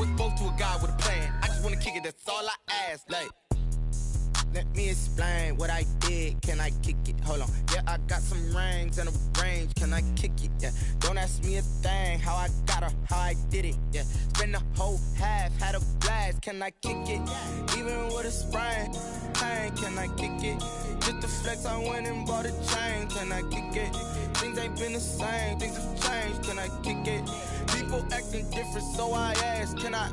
What's supposed to a guy with a plan? I just wanna kick it, that's all I ask. Like, let me explain what I did. Can I kick it? Hold on. Yeah, I got some rings and a range. Can I kick it? Yeah. Don't ask me a thing. How I got her, how I did it. Yeah. Spend the whole half, had a blast. Can I kick it? Even with a sprain. Pain, can I kick it? Just to flex, I went and bought a chain. Can I kick it? Things ain't been the same. Things have changed. Can I kick it? People acting different, so I ask. Can I?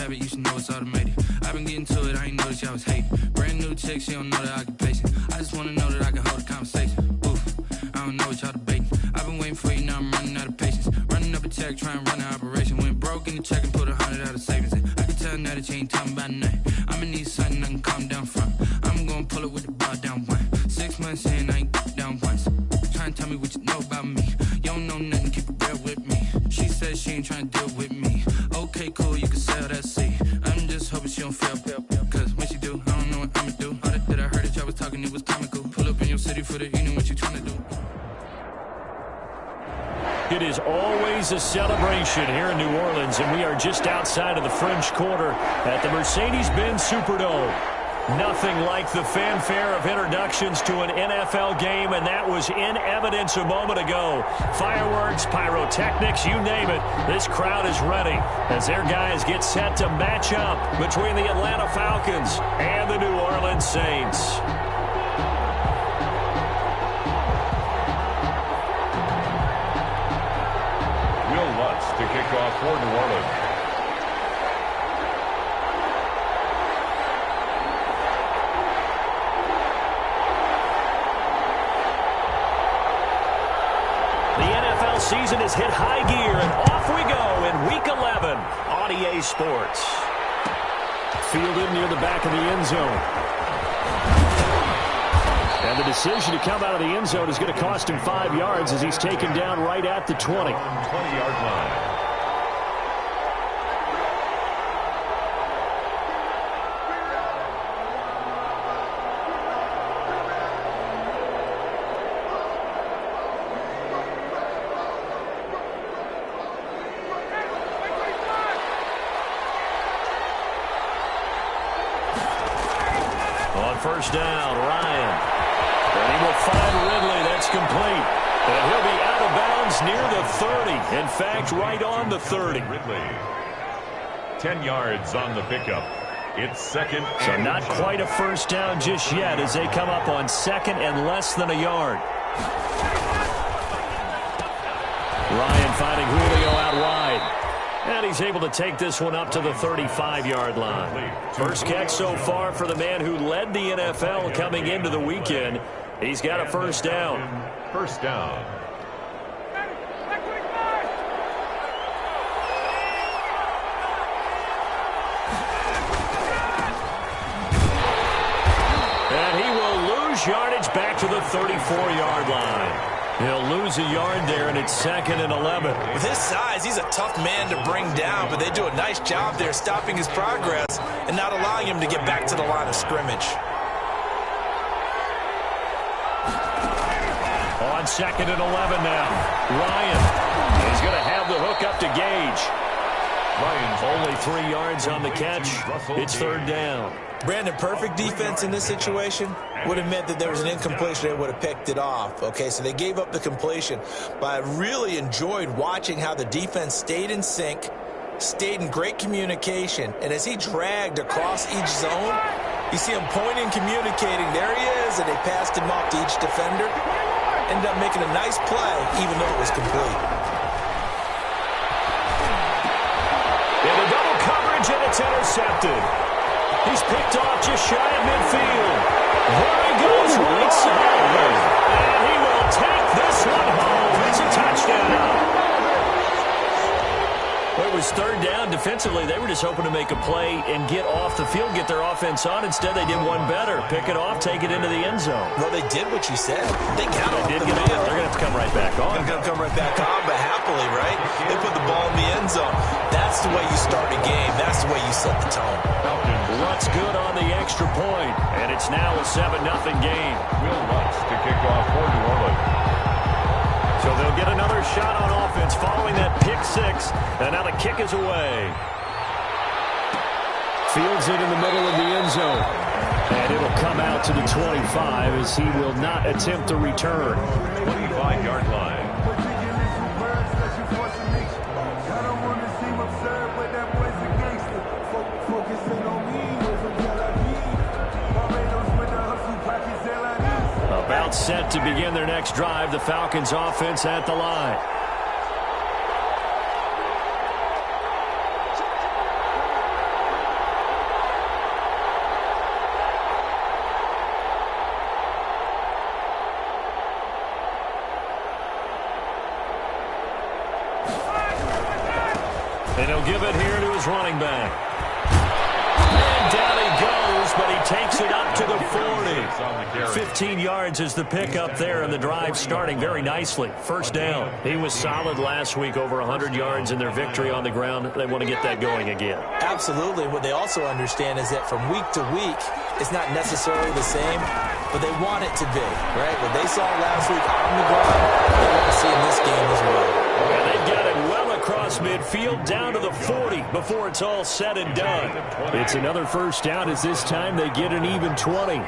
You should know it's automated. I've been getting to it, I ain't noticed y'all was hating. Brand new chick, she don't know the occupation. I just wanna know that I can hold a conversation. Oof, I don't know what y'all debating. I've been waiting for you, now I'm running out of patience. Running up a check, trying to run an operation. Went broke in the check and put 100 out of savings. I can tell now that you ain't talking about nothing. I'ma need something I can calm down from. I'm gonna pull it with the bar down one. 6 months in, I ain't down once. Trying to tell me what you know about me. You don't know nothing, keep it real with me. She said she ain't trying to deal with me. Okay, cool, you can sell that seed. I'm just hoping she don't fail. Cause when she do, I don't know what I'ma do. All that I heard that y'all was talking, it was comical. Pull up in your city for the evening, what you trying to do? It is always a celebration here in New Orleans, and we are just outside of the French Quarter at the Mercedes-Benz Superdome. Nothing like the fanfare of introductions to an NFL game, and that was in evidence a moment ago. Fireworks, pyrotechnics, you name it. This crowd is ready as their guys get set to match up between the Atlanta Falcons and the New Orleans Saints. To kick off for New Orleans. The NFL season has hit high gear, and off we go in Week 11 on EA Sports. Fielded near the back of the end zone. decision to come out of the end zone is going to cost him 5 yards as he's taken down right at the 20. 20-yard line. First down, Ryan. And he will find Ridley. That's complete. And he'll be out of bounds near the 30. In fact, right on the 30. Ridley. 10 yards on the pickup. It's second. So not quite a first down just yet as they come up on second and less than a yard. Ryan finding Julio out wide. And he's able to take this one up to the 35-yard line. First catch so far for the man who led the NFL coming into the weekend. He's got a first down. First down. And he will lose yardage back to the 34-yard line. He'll lose a yard there, and it's second and 11. With his size, he's a tough man to bring down, but they do a nice job there stopping his progress and not allowing him to get back to the line of scrimmage. On second and 11 now, Ryan is going to have the hook up to Gage. Ryan's only 3 yards on the catch. It's third down. Brandon, perfect defense in this situation would have meant that there was an incompletion. They would have picked it off. Okay, so they gave up the completion. But I really enjoyed watching how the defense stayed in sync, stayed in great communication. And as he dragged across each zone, you see him pointing, communicating. There he is, and they passed him off to each defender. Ended up making a nice play, even though it was complete. In a double coverage, and it's intercepted. He's picked off just shy of midfield. There he goes right side. And he will take this one home. It's a touchdown. Well, it was third down. Defensively, they were just hoping to make a play and get off the field, get their offense on. Instead, they did one better. Pick it off, take it into the end zone. Well, they did what you said. They got off the field. They're going to have to come right back on. They're going to come right back on, but happily, right? They put the ball in the end zone. That's the way you start a game. That's the way you set the tone. Lutz good on the extra point, and it's now a 7-0 game. Will Lutz to kick off for New Orleans. So they'll get another shot on offense following that pick six, and now the kick is away. Fields it in the middle of the end zone, and it'll come out to the 25 as he will not attempt to return. 25-yard line. About set to begin their next drive. The Falcons offense at the line. And he'll give it here to his running back. And down he goes, but he takes it up to the 40. 15 yards is the pickup there, and the drive starting very nicely. First down. He was solid last week, over 100 yards in their victory on the ground. They want to get that going again. Absolutely. What they also understand is that from week to week, it's not necessarily the same, but they want it to be, right? What they saw last week on the ground, they want to see in this game as well. And they've got it well across midfield, down to the 40 before it's all said and done. It's another first down as this time they get an even 20.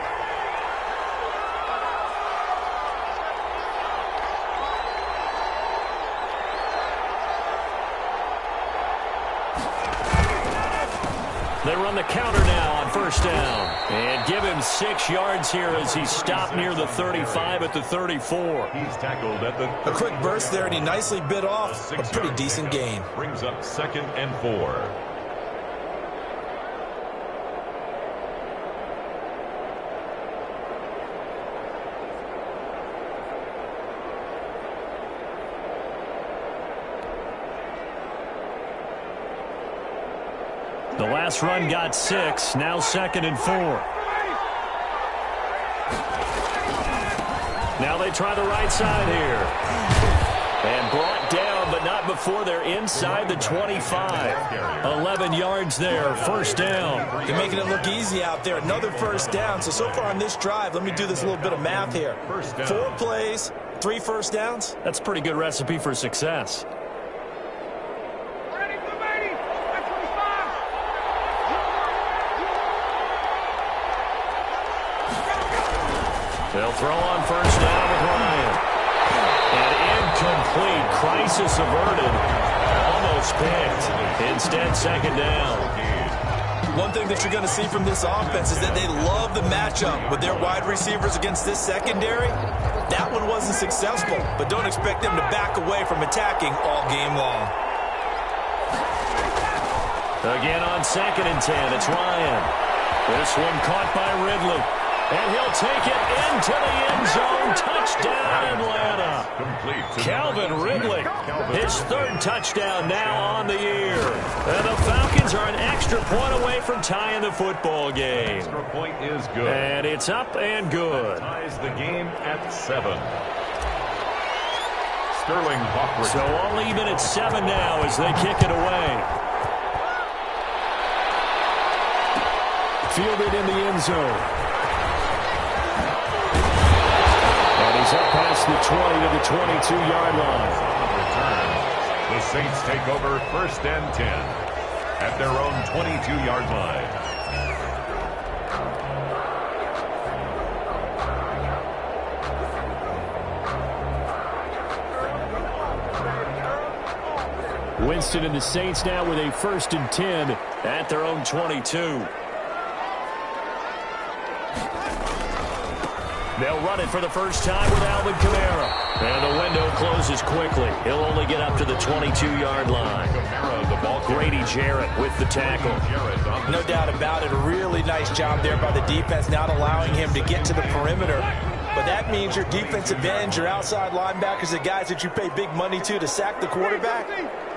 They run the counter now on first down. And give him 6 yards here as he stopped near the 35 at the 34. He's tackled at the... A quick burst there, and he nicely bit off a pretty decent gain. Brings up 2nd and 4. The last run got 6, now 2nd and 4. Now they try the right side here. And brought down, but not before they're inside the 25. 11 yards there, first down. They're making it look easy out there. Another first down. So far on this drive, let me do this little bit of math here. 4 plays, 3 first downs. That's a pretty good recipe for success. They'll throw on first down with Ryan. And incomplete. Crisis averted. Almost picked. Instead, second down. One thing that you're going to see from this offense is that they love the matchup with their wide receivers against this secondary. That one wasn't successful, but don't expect them to back away from attacking all game long. Again on 2nd and 10, it's Ryan. This one caught by Ridley. And he'll take it into the end zone. Touchdown, Atlanta. Calvin Ridley, his 3rd touchdown now on the year. And the Falcons are an extra point away from tying the football game. Extra point is good. And it's up and good. Ties the game at 7. Sterling Hawkwood. So all even at 7 now as they kick it away. Fielded in the end zone. He's up past the 20 to the 22-yard line. The Saints take over 1st and 10 at their own 22-yard line. Winston and the Saints now with a 1st and 10 at their own 22. They'll run it for the first time with Alvin Kamara. And the window closes quickly. He'll only get up to the 22-yard line. Grady Jarrett with the tackle. No doubt about it. A really nice job there by the defense, not allowing him to get to the perimeter. But that means your defensive ends, your outside linebackers, the guys that you pay big money to sack the quarterback,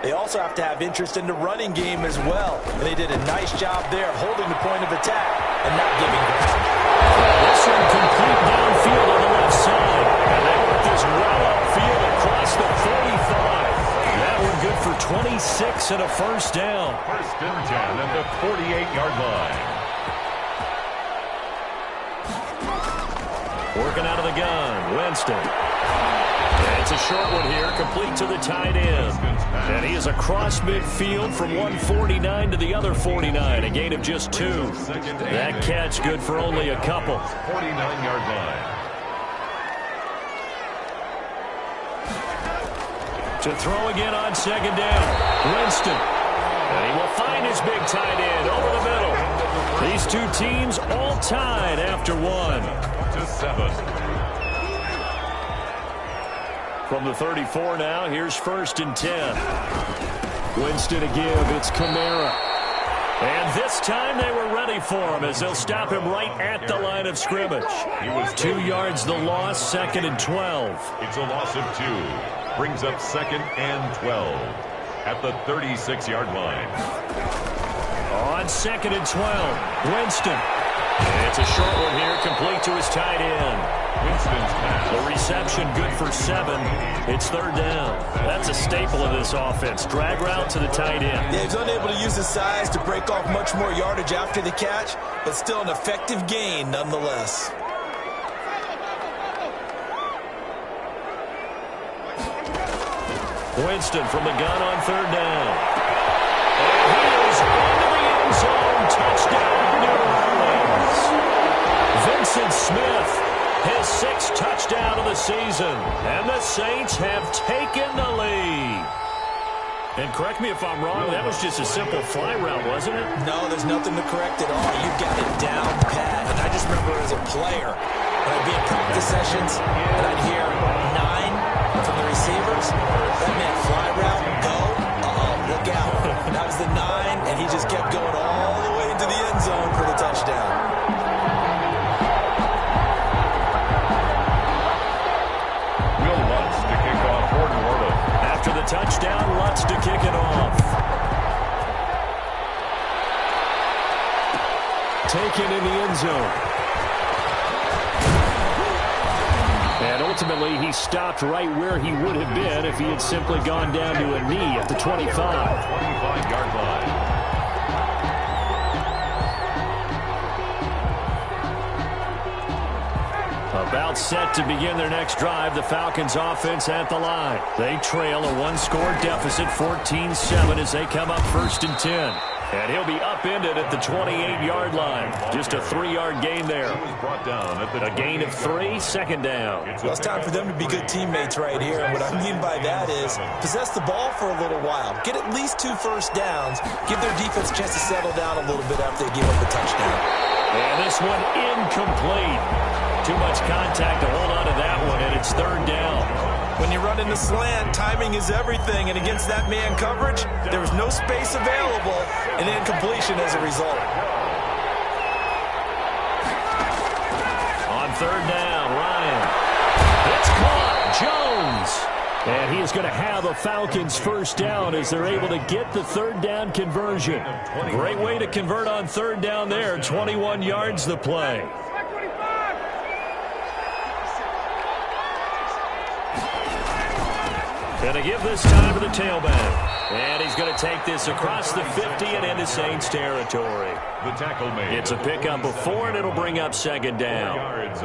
they also have to have interest in the running game as well. And they did a nice job there holding the point of attack and not giving ground. This one complete downfield on the left side. And they work this well upfield across the 45. That one good for 26 and a first down. 1st and 10 at the 48-yard line. Working out of the gun, Winston. And it's a short one here, complete to the tight end. And he is across midfield from 149 to the other 49, a gain of just 2. That catch good for only a couple. 49-yard line. To throw again on 2nd down, Winston. And he will find his big tight end over the middle. These two teams all tied after 1. To 7. From the 34 now, here's 1st and 10. Winston to give, it's Kamara. And this time they were ready for him as they'll stop him right at the line of scrimmage. 2 yards the loss, 2nd and 12. It's a loss of 2. Brings up 2nd and 12 at the 36-yard line. On 2nd and 12, Winston. And it's a short one here, complete to his tight end. Winston's pass. The reception good for 7. It's 3rd down. That's a staple of this offense. Drag route to the tight end. Yeah, he's unable to use his size to break off much more yardage after the catch, but still an effective gain nonetheless. Winston from the gun on 3rd down. And he is into the end zone. Touchdown, New Orleans. Vincent Smith, his 6th touchdown of the season. And the Saints have taken the lead. And correct me if I'm wrong, that was just a simple fly route, wasn't it? No, there's nothing to correct at all. You got it down pat. And I just remember as a player, when I'd be in practice sessions, and I'd hear 9 from the receivers. That meant fly route, go, look out. That was the 9, and he just kept going all the way into the end zone for the touchdown. Will Lutz to kick off for New Orleans. After the touchdown, Lutz to kick it off. Taken in the end zone. And ultimately, he stopped right where he would have been if he had simply gone down to a knee at the 25. 25-yard line. About set to begin their next drive, the Falcons offense at the line. They trail a one-score deficit, 14-7, as they come up 1st and 10. And he'll be upended at the 28-yard line. Just a 3-yard gain there. A gain of 3, 2nd down. Well, it's time for them to be good teammates right here. And what I mean by that is possess the ball for a little while. Get at least 2 first downs. Give their defense a chance to settle down a little bit after they give up the touchdown. And this one incomplete. Too much contact to hold on to that one, and it's 3rd down. When you run in the slant, timing is everything, and against that man coverage, there was no space available, and incompletion as a result. On 3rd down, Ryan. It's caught, Jones. And he is going to have a Falcons 1st down as they're able to get the 3rd down conversion. Great way to convert on 3rd down there, 21 yards the play. Going to give this time to the tailback. And he's going to take this across the 50 and into Saints territory. The tackle made. It's a pickup of 4, and it'll bring up 2nd down. At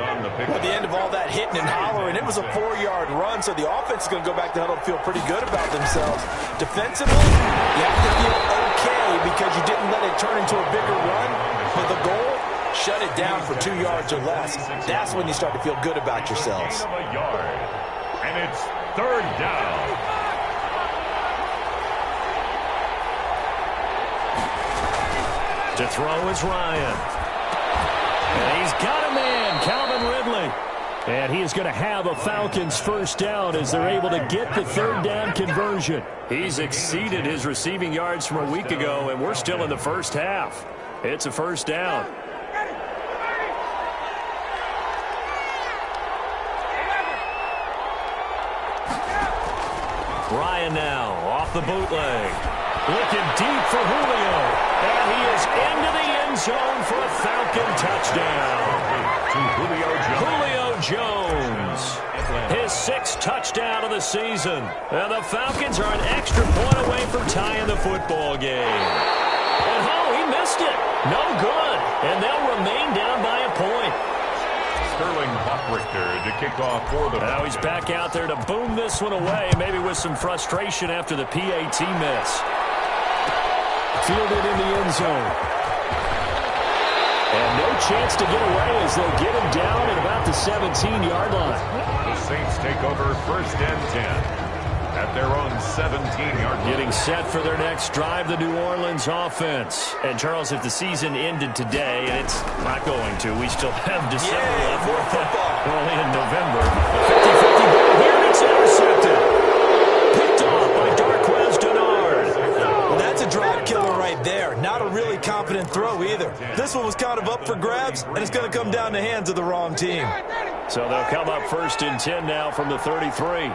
the end of all that hitting and hollering, it was a 4-yard run, so the offense is going to go back to huddle and feel pretty good about themselves. Defensively, you have to feel okay because you didn't let it turn into a bigger run. But the goal, shut it down for 2 yards or less. That's when you start to feel good about yourselves. And it's 3rd down. To throw is Ryan. And he's got a man, Calvin Ridley. And he is going to have a Falcons 1st down as they're able to get the 3rd down conversion. He's exceeded his receiving yards from a week ago, and we're still in the 1st half. It's a 1st down. Ryan now off the bootleg. Looking deep for Julio. And he is into the end zone for a Falcon touchdown. Julio Jones. His 6th touchdown of the season. And the Falcons are an extra point away from tying the football game. And he missed it. No good. And they'll remain down by a point. Sterling Hockrichter to kick off for the... Now he's back out there to boom this one away, maybe with some frustration after the PAT miss. Fielded in the end zone. And no chance to get away as they'll get him down at about the 17-yard line. The Saints take over 1st and 10. At their own 17-yard line. Getting set for their next drive, the New Orleans offense. And, Charles, if the season ended today, and it's not going to, we still have December left. More football. Only in November. 50-50 ball here, it's intercepted. Picked off by Darquez Denard. Well, that's a drive killer right there. Not a really confident throw either. This one was kind of up for grabs, and it's going to come down the hands of the wrong team. So they'll come up 1st and 10 now from the 33.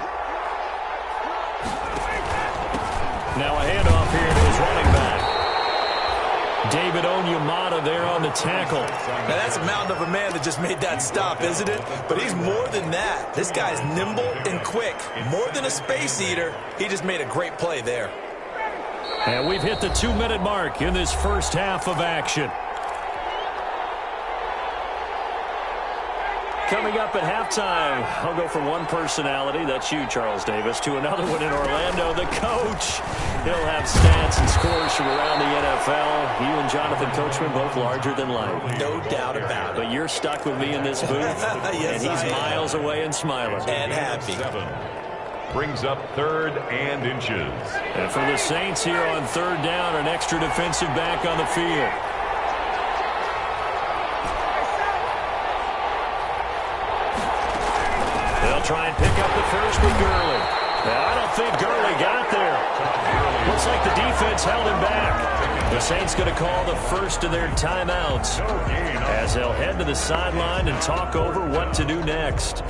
Now a handoff here to his running back. David Onyemata there on the tackle. Now that's a mountain of a man that just made that stop, isn't it? But he's more than that. This guy's nimble and quick. More than a space eater, he just made a great play there. And we've hit the 2-minute mark in this 1st half of action. Coming up at halftime, I'll go from one personality, that's you, Charles Davis, to another one in Orlando, the coach. He'll have stats and scores from around the NFL. You and Jonathan Coachman both larger than life. No doubt about it. But you're stuck with me in this booth, yes, and he's miles away and smiling. And happy. Brings up 3rd and inches. And for the Saints here on 3rd down, an extra defensive back on the field. They'll try and pick up the first with Gurley. Now, I don't think Gurley got there. Looks like the defense held him back. The Saints going to call the first of their timeouts as they'll head to the sideline and talk over what to do next.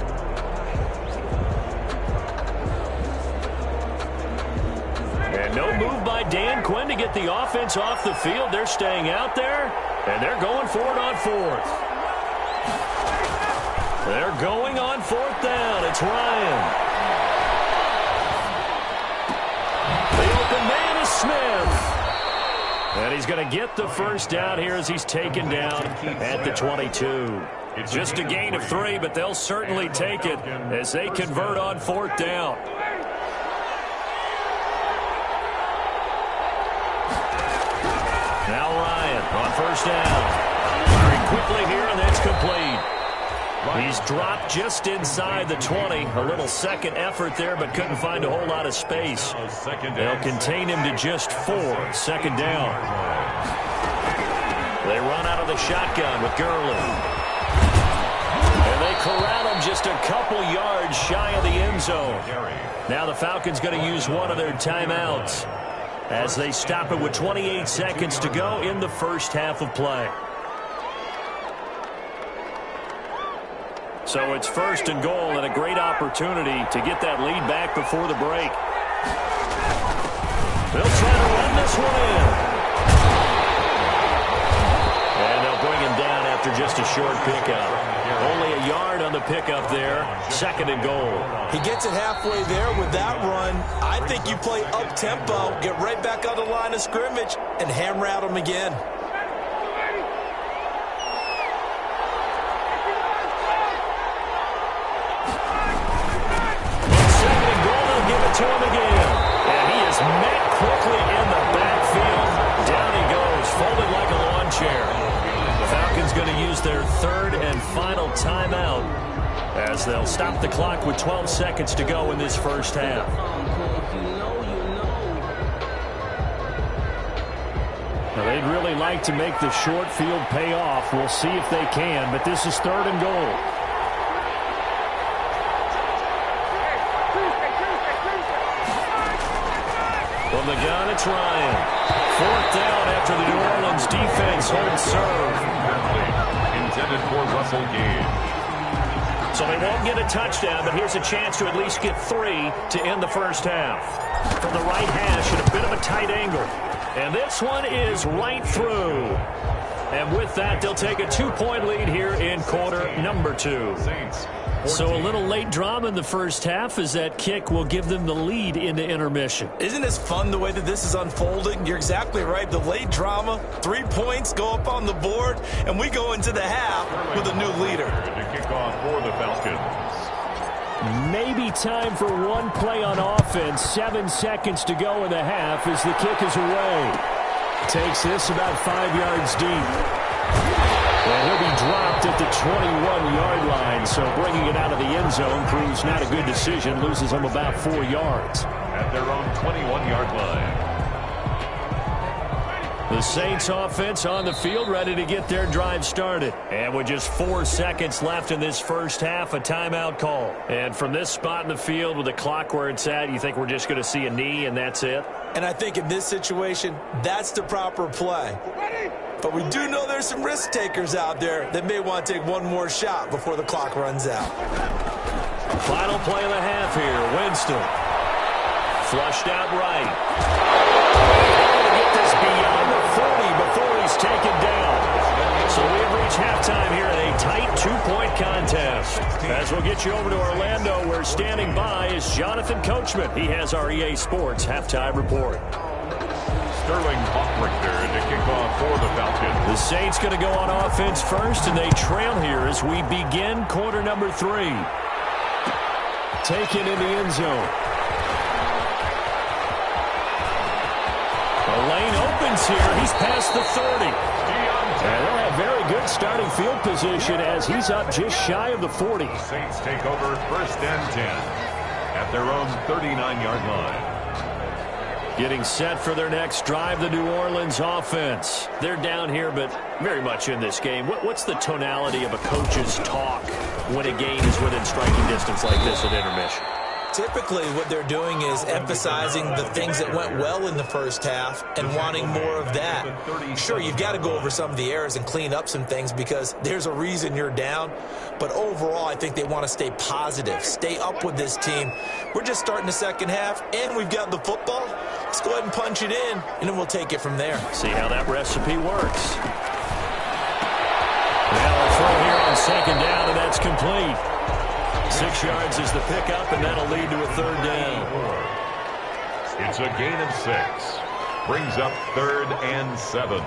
And no move by Dan Quinn to get the offense off the field. They're staying out there, and they're going for it on 4th. They're going on 4th down. It's it's Ryan. The open man is Smith. And he's going to get the first down here as he's taken down at the 22. Just a gain of 3, but they'll certainly take it as they convert on 4th down. Now Ryan on 1st down. Firing quickly here, and that's complete. He's dropped just inside the 20. A little second effort there, but couldn't find a whole lot of space. They'll contain him to just 4. 2nd down. They run out of the shotgun with Gurley. And they corral him just a couple yards shy of the end zone. Now the Falcons going to use one of their timeouts as they stop it with 28 seconds to go in the first half of play. So it's 1st and goal and a great opportunity to get that lead back before the break. They'll try to run this one in. And they'll bring him down after just a short pickup. Only a yard on the pickup there. 2nd and goal. He gets it halfway there with that run. I think you play up-tempo, get right back on the line of scrimmage, and hammer at him again. To him again. And he is met quickly in the backfield. Down he goes, folded like a lawn chair. The Falcons going to use their 3rd and final timeout as they'll stop the clock with 12 seconds to go in this first half. Now they'd really like to make the short field pay off. We'll see if they can, but this is 3rd and goal. From the gun, it's Ryan. 4th down after the New Orleans defense holds serve. Intended for Russell Gage. So they won't get a touchdown, but here's a chance to at least get 3 to end the first half. From the right hash at a bit of a tight angle. And this one is right through. And with that, they'll take a 2-point lead here in quarter number 2. So a little late drama in the first half as that kick will give them the lead into intermission. Isn't this fun the way that this is unfolding? You're exactly right. The late drama, 3 points go up on the board, and we go into the half with a new leader. To kick off for the Falcons. Maybe time for one play on offense. 7 seconds to go in the half as the kick is away. Takes this about 5 yards deep. And he'll be dropped at the 21-yard line, so bringing it out of the end zone proves not a good decision. Loses him about 4 yards. At their own 21-yard line. The Saints offense on the field, ready to get their drive started. And with just 4 seconds left in this first half, a timeout call. And from this spot in the field with the clock where it's at, you think we're just going to see a knee and that's it? And I think in this situation, that's the proper play. But we do know there's some risk takers out there that may want to take one more shot before the clock runs out. Final play of the half here. Winston. Flushed out right. Able to get this beyond the 40 before he's taken down. So we have reached halftime here in a tight 2-point contest. As we'll get you over to Orlando, where standing by is Jonathan Coachman. He has our EA Sports halftime report. Sterling Hoffrichter to kick off for the Falcons. The Saints going to go on offense first, and they trail here as we begin quarter number 3. Taken in the end zone. The lane opens here. He's past the 30. And they'll have very good starting field position as he's up just shy of the 40. The Saints take over 1st and 10 at their own 39-yard line. Getting set for their next drive, the New Orleans offense. They're down here, but very much in this game. What's the tonality of a coach's talk when a game is within striking distance like this at intermission? Typically, what they're doing is emphasizing the things that went well in the first half and wanting more of that. Sure, you've got to go over some of the errors and clean up some things because there's a reason you're down. But overall, I think they want to stay positive, stay up with this team. We're just starting the second half, and we've got the football. Let's go ahead and punch it in, and then we'll take it from there. See how that recipe works. Now a throw here on 2nd down, and that's complete. 6 yards is the pickup, and that'll lead to a third down. It's a gain of 6. Brings up 3rd and 7.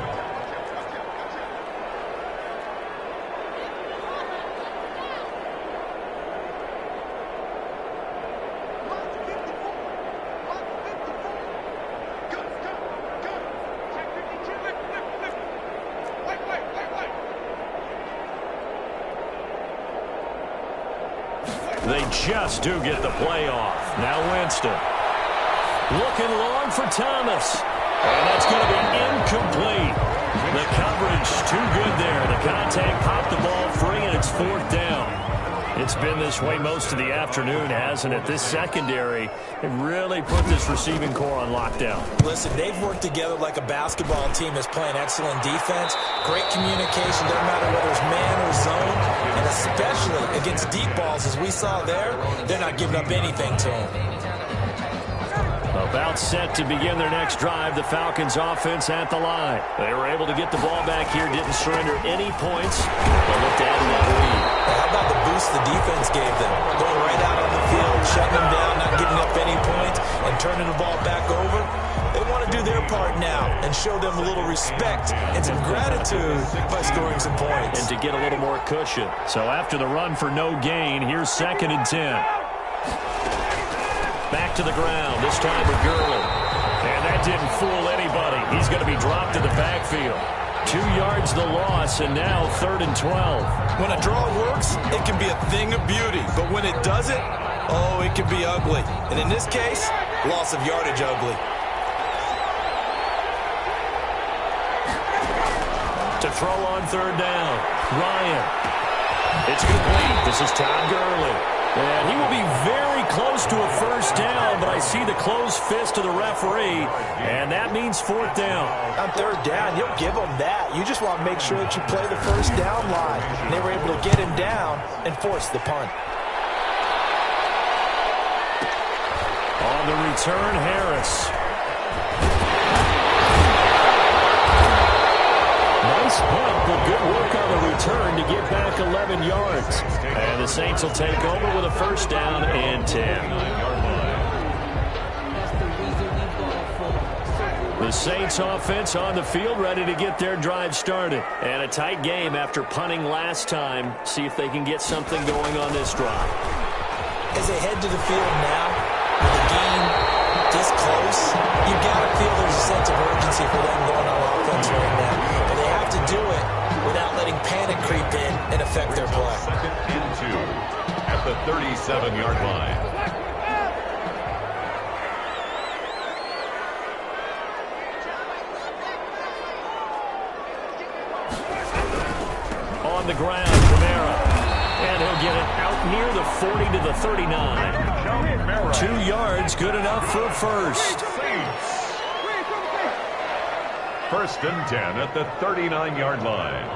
They just do get the play off. Now Winston. Looking long for Thomas. And that's going to be incomplete. The coverage too good there. The contact popped the ball free, and it's 4th down. It's been this way most of the afternoon, hasn't it? This secondary, it really put this receiving core on lockdown. Listen, they've worked together like a basketball team is playing excellent defense. Great communication, doesn't matter whether it's man or zone. And especially against deep balls, as we saw there, they're not giving up anything to them. About set to begin their next drive, the Falcons offense at the line. They were able to get the ball back here, didn't surrender any points, but looked to add that lead. How about the boost the defense gave them? Going right out on the field, shutting them down, not giving up any points, and turning the ball back over. They want to do their part now and show them a little respect and some gratitude by scoring some points. And to get a little more cushion. So after the run for no gain, here's 2nd and 10. Back to the ground, this time with Gurley. And that didn't fool anybody. He's going to be dropped in the backfield. 2 yards the loss, and now 3rd and 12. When a draw works, it can be a thing of beauty. But when it doesn't, oh, it can be ugly. And in this case, loss of yardage ugly. To throw on 3rd down, Ryan. It's complete. This is Todd Gurley. And he will be very close to a 1st down, but I see the closed fist of the referee, and that means 4th down. On 3rd down, you'll give them that. You just want to make sure that you play the 1st down line. And they were able to get him down and force the punt. On the return, Harris. Nice punt, but good work on the return to get back 11 yards. And the Saints will take over with a 1st down and 10. The Saints offense on the field, ready to get their drive started. And a tight game after punting last time. See if they can get something going on this drive. As they head to the field now, with the game this close, you got to feel there's a sense of urgency for them going on offense right now. But they have to do it without letting panic creep in and affect their play. 2nd and 2 at the 37-yard line. On the ground, Kamara. And he'll get it out near the 40 to the 39. 2 yards, good enough for a 1st. 1st and 10 at the 39-yard line.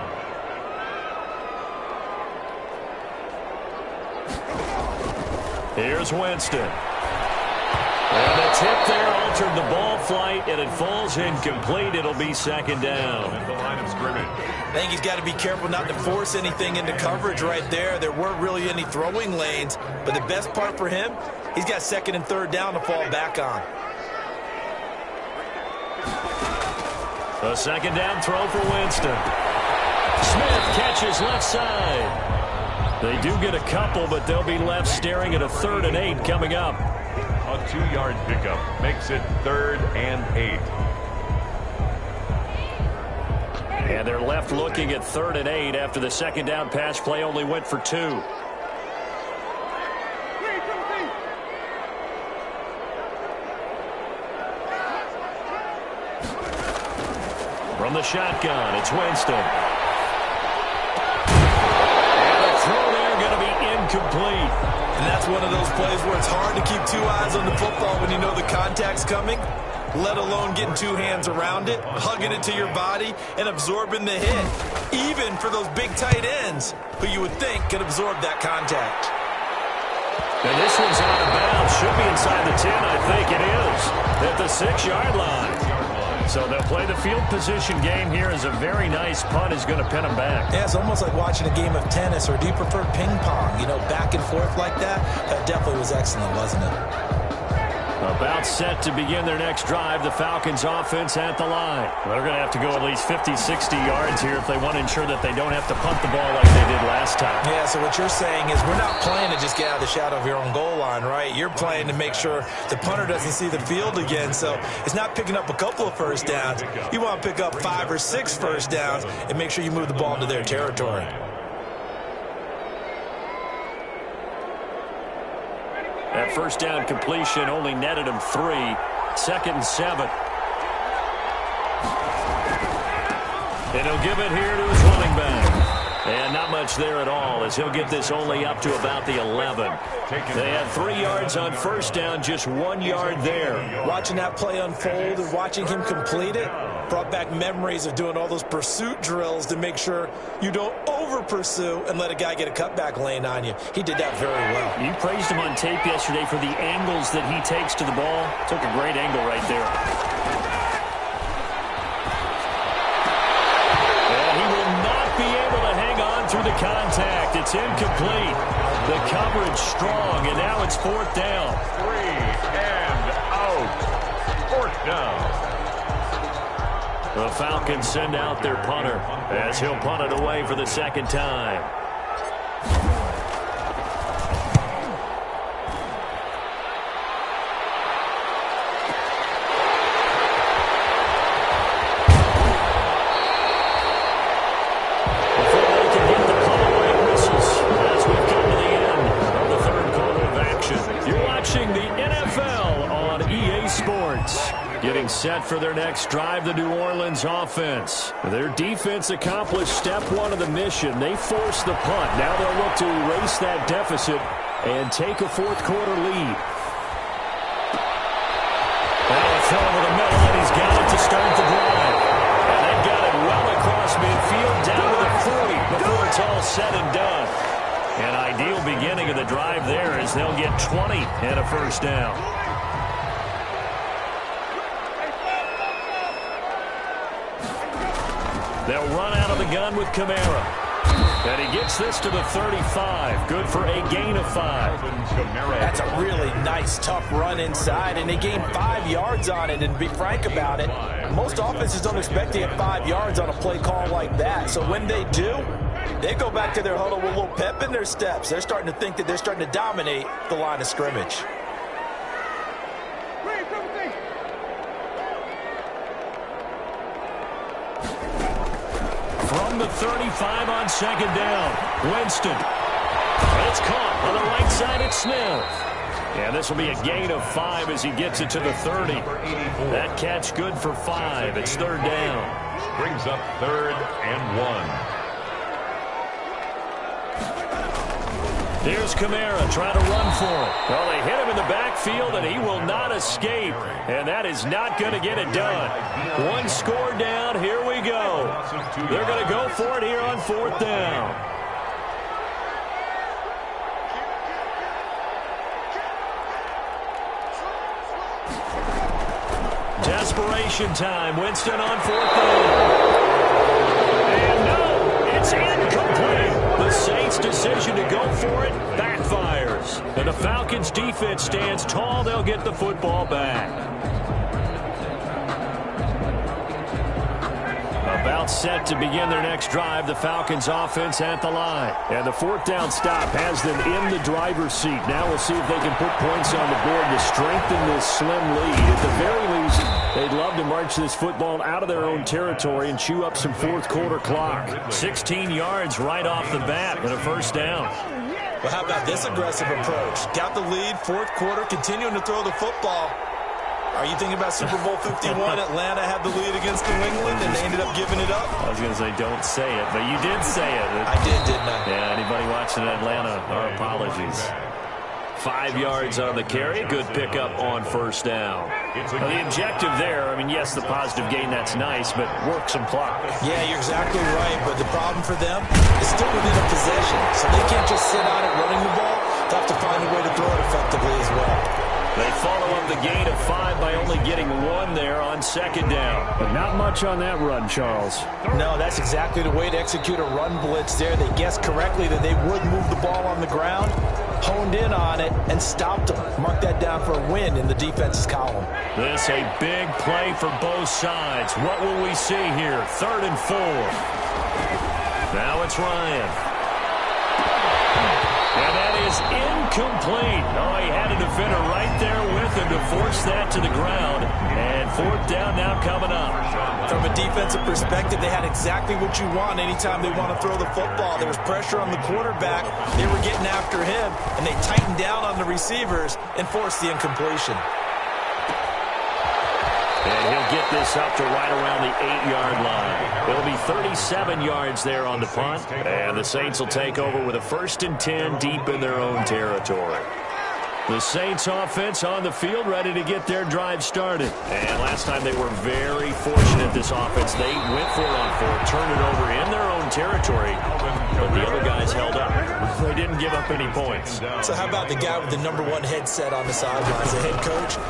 Here's Winston. And the tip there altered the ball flight, and it falls incomplete. It'll be 2nd down. At the line of scrimmage. I think he's got to be careful not to force anything into coverage right there. There weren't really any throwing lanes, but the best part for him, he's got 2nd and 3rd down to fall back on. A 2nd down throw for Winston. Smith catches left side. They do get a couple, but they'll be left staring at a 3rd and 8 coming up. A 2-yard pickup makes it 3rd and 8. And they're left looking at 3rd and 8 after the 2nd down pass play only went for 2. From the shotgun, it's Winston. And the throw there going to be incomplete. And that's one of those plays where it's hard to keep 2 eyes on the football when you know the contact's coming, let alone getting 2 hands around it, hugging it to your body, and absorbing the hit, even for those big tight ends who you would think could absorb that contact. And this one's out of bounds. Should be inside the 10, I think it is. At the 6-yard line. So they'll play the field position game here as a very nice punt is going to pin them back. Yeah, it's almost like watching a game of tennis, or do you prefer ping pong? You know, back and forth like that? That definitely was excellent, wasn't it? About set to begin their next drive, the Falcons offense at the line. They're going to have to go at least 50, 60 yards here if they want to ensure that they don't have to punt the ball like they did last time. Yeah, so what you're saying is we're not playing to just get out of the shadow of your own goal line, right? You're playing to make sure the punter doesn't see the field again. So it's not picking up a couple of first downs. You want to pick up 5 or 6 first downs and make sure you move the ball into their territory. That first down completion only netted him 3. 2nd and 7. And he'll give it here to his running back. And not much there at all, as he'll get this only up to about the 11. They had 3 yards on first down, just 1 yard there. Watching that play unfold and watching him complete it brought back memories of doing all those pursuit drills to make sure you don't over-pursue and let a guy get a cutback lane on you. He did that very well. You praised him on tape yesterday for the angles that he takes to the ball. Took a great angle right there. And he will not be able to hang on through the contact. It's incomplete. The coverage strong, and now it's 4th down. 3 and out. 4th down. The Falcons send out their punter as he'll punt it away for the 2nd time. Before they can get the punt away whistles, as we've come to the end of the 3rd quarter of action. You're watching the NFL on EA Sports. Getting set for their next drive, the New Orleans offense. Their defense accomplished step 1 of the mission. They forced the punt. Now they'll look to erase that deficit and take a 4th quarter lead. Now a throw over the middle, and he's got it to start the drive. And they've got it well across midfield, down to the 40 before it's all said and done. An ideal beginning of the drive there as they'll get 20 and a first down. They'll run out of the gun with Kamara. And he gets this to the 35. Good for a gain of 5. That's a really nice, tough run inside, and they gained 5 yards on it. And to be frank about it, most offenses don't expect to get 5 yards on a play call like that. So when they do, they go back to their huddle with a little pep in their steps. They're starting to think that they're starting to dominate the line of scrimmage. From the 35 on 2nd down, Winston. It's caught on the right side at Smith. And this will be a gain of 5 as he gets it to the 30. That catch good for 5. It's 3rd down. Brings up 3rd and 1. Here's Kamara trying to run for it. Well, they hit him in the backfield, and he will not escape. And that is not going to get it done. 1 score down. Here we go. They're going to go for it here on 4th down. Desperation time. Winston on 4th down. And no, it's incomplete. The Saints' decision to go for it backfires. And the Falcons' defense stands tall. They'll get the football back. About set to begin their next drive, the Falcons offense at the line. And the 4th down stop has them in the driver's seat. Now we'll see if they can put points on the board to strengthen this slim lead. At the very least, they'd love to march this football out of their own territory and chew up some 4th quarter clock. 16 yards right off the bat and a first down. Well, how about this aggressive approach? Got the lead, 4th quarter, continuing to throw the football. Are you thinking about Super Bowl 51? Atlanta had the lead against New England, and they ended up giving it up? I was going to say, don't say it, but you did say it. I did, didn't I? Yeah, anybody watching Atlanta, our apologies. 5 yards on the carry. Good pickup on first down. Now, the objective there, I mean, yes, the positive gain, that's nice, but work some clock. Yeah, you're exactly right, but the problem for them is still within a possession, so they can't just sit on it running the ball. They have to find a way to throw it effectively as well. They follow up the gain of 5 by only getting 1 there on second down. But not much on that run, Charles. No, that's exactly the way to execute a run blitz there. They guessed correctly that they would move the ball on the ground, honed in on it, and stopped them. Mark that down for a win in the defense's column. This a big play for both sides. What will we see here? 3rd and 4. Now it's Ryan. And that is incomplete. Oh, he had a defender right there with him to force that to the ground. And 4th down now coming up. From a defensive perspective, they had exactly what you want anytime they want to throw the football. There was pressure on the quarterback. They were getting after him, and they tightened down on the receivers and forced the incompletion. And he'll get this up to right around the 8-yard line. It'll be 37 yards there on the punt. And the Saints will take over with a 1st and 10 deep in their own territory. The Saints offense on the field ready to get their drive started. And last time they were very fortunate, this offense. They went for it on 4, turned it over in their own territory. But the other guys held up. They didn't give up any points. So how about the guy with the #1 headset on the sidelines, the head coach?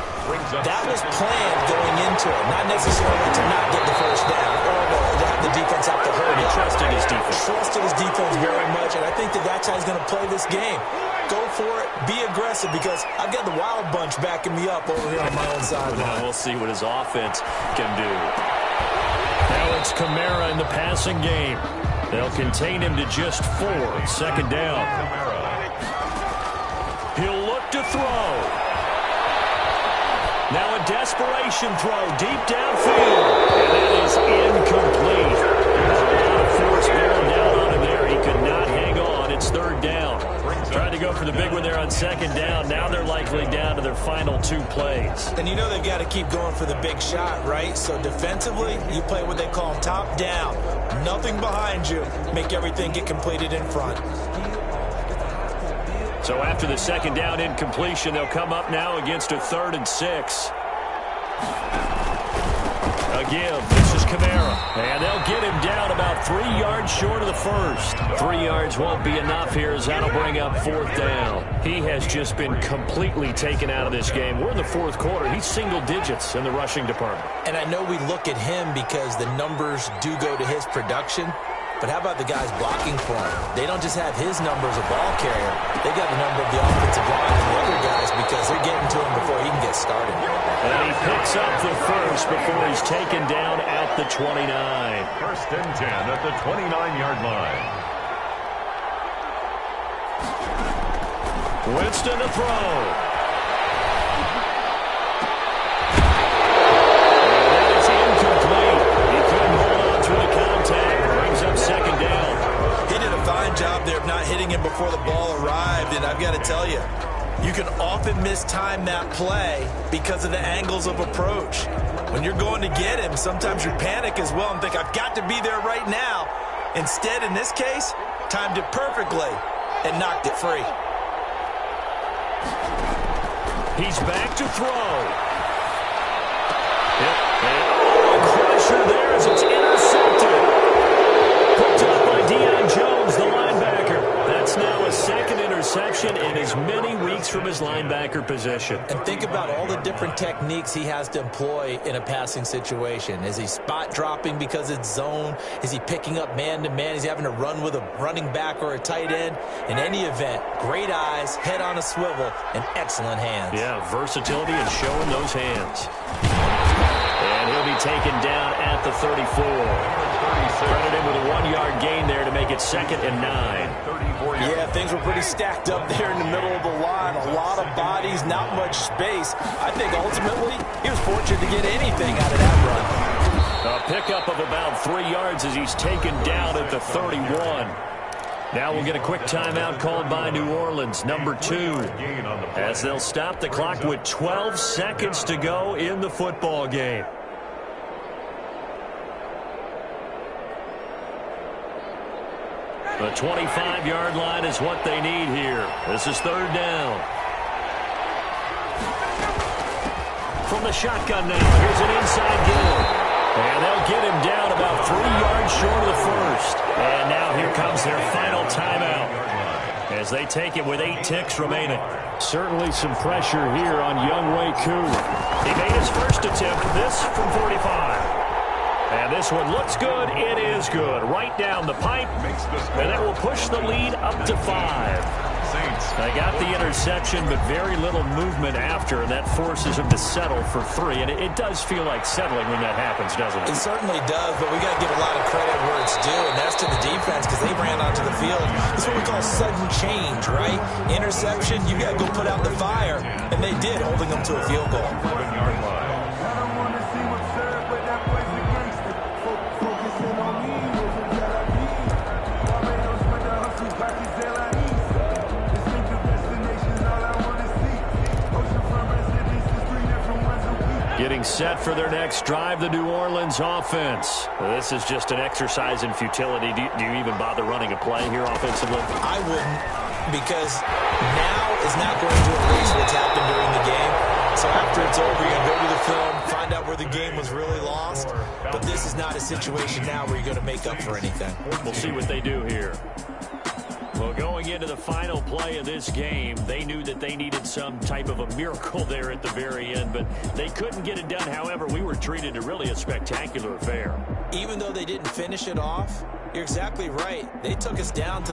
That was planned going into it, not necessarily to not get the 1st down or to have the defense have to hurt. He trusted his defense. Trusted his defense very much, and I think that that's how he's going to play this game. Go for it, be aggressive, because I've got the Wild Bunch backing me up over here on my own sideline. We'll see what his offense can do. Now it's Kamara in the passing game. They'll contain him to just 4. 2nd down. He'll look to throw. Now a desperation throw deep downfield. And that is incomplete. Force bearing down on him there. He could not hang on. It's 3rd down. Tried to go for the big one there on 2nd down. Now they're likely down to their final 2 plays. And you know they've got to keep going for the big shot, right? So defensively, you play what they call top down. Nothing behind you. Make everything get completed in front. So after the 2nd down incompletion, they'll come up now against a 3rd and 6. Again, this is Kamara. And they'll get him down about 3 yards short of the 1st. 3 yards won't be enough here as that'll bring up 4th down. He has just been completely taken out of this game. We're in the 4th quarter. He's single digits in the rushing department. And I know we look at him because the numbers do go to his production. But how about the guys blocking for him? They don't just have his number as a ball carrier. They got the number of the offensive line and the other guys because they're getting to him before he can get started. And he picks up the 1st before he's taken down at the 29. 1st and 10 at the 29-yard line. Winston to throw. Job there of not hitting him before the ball arrived, and I've got to tell you, you can often mistime that play because of the angles of approach. When you're going to get him, sometimes you panic as well and think, I've got to be there right now. Instead, in this case, timed it perfectly and knocked it free. He's back to throw. And crusher there as it's intercepted. Picked up by Deion Jones, the linebacker. That's now a 2nd interception in as many weeks from his linebacker position. And think about all the different techniques he has to employ in a passing situation. Is he spot dropping because it's zone? Is he picking up man-to-man? Is he having to run with a running back or a tight end? In any event, great eyes, head on a swivel, and excellent hands. Yeah, versatility and showing those hands. And he'll be taken down at the 34. Credited with a 1-yard gain there to make it 2nd and 9. Yeah, things were pretty stacked up there in the middle of the line. A lot of bodies, not much space. I think ultimately he was fortunate to get anything out of that run. A pickup of about 3 yards as he's taken down at the 31. Now we'll get a quick timeout called by New Orleans, number 2, as they'll stop the clock with 12 seconds to go in the football game. The 25-yard line is what they need here. This is 3rd down. From the shotgun now, here's an inside give. And they'll get him down about 3 yards short of the 1st. And now here comes their final timeout. as they take it with 8 ticks remaining. Certainly some pressure here on Younghoe Koo. He made his first attempt, this from 45. And this one looks good. It is good. Right down the pipe. And that will push the lead up to 5. They got the interception, but very little movement after, and that forces him to settle for 3. And it does feel like settling when that happens, doesn't it? It certainly does, but we got to give a lot of credit where it's due, and that's to the defense because they ran onto the field. It's what we call sudden change, right? Interception, you got to go put out the fire, and they did, holding them to a field goal. 7-yard line. Getting set for their next drive, the New Orleans offense. This is just an exercise in futility. Do you even bother running a play here offensively? I wouldn't, because now is not going to erase what's happened during the game. So after it's over, you're going to go to the film, find out where the game was really lost. But this is not a situation now where you're going to make up for anything. We'll see what they do here. Well, going into the final play of this game, they knew that they needed some type of a miracle there at the very end, but they couldn't get it done. However, we were treated to really a spectacular affair. Even though they didn't finish it off, you're exactly right. They took us down to